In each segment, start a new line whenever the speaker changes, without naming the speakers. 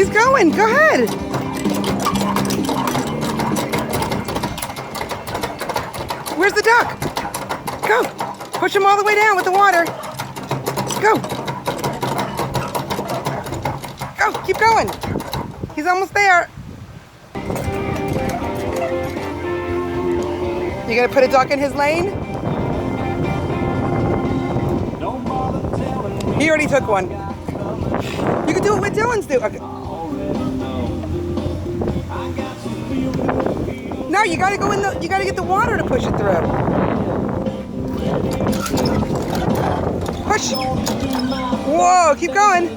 He's going. Go ahead. Where's the duck? Go. Push him all the way down with the water. Go. Go. Keep going. He's almost there. You gonna put a duck in his lane? He already took one. You can do it with Dylan's do. Okay. No, you gotta go in the. You gotta get the water to push it through. Push. Whoa! Keep going.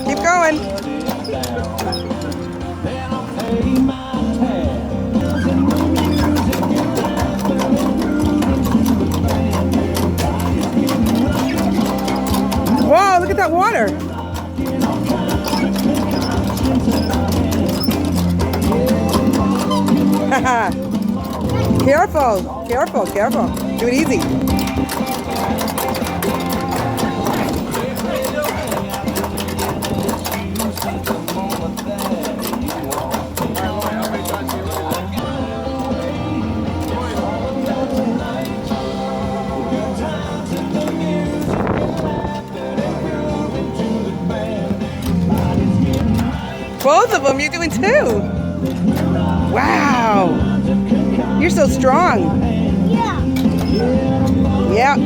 Keep going. Whoa, look at that water. Careful, careful, careful. Do it easy. Both of them, you're doing two. Wow. You're so strong.
Yeah.
Yeah.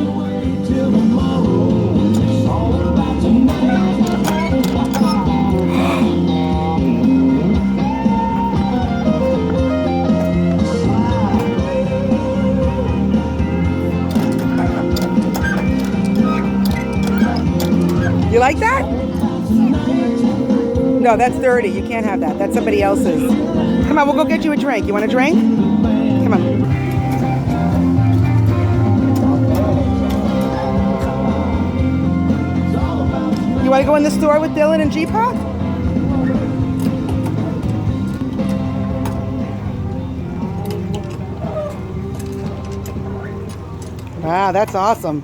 You like that? No, that's dirty. You can't have that. That's somebody else's. Come on, we'll go get you a drink. You want a drink? Come on. You want to go in the store with Dylan and G-Pop? Wow, that's awesome.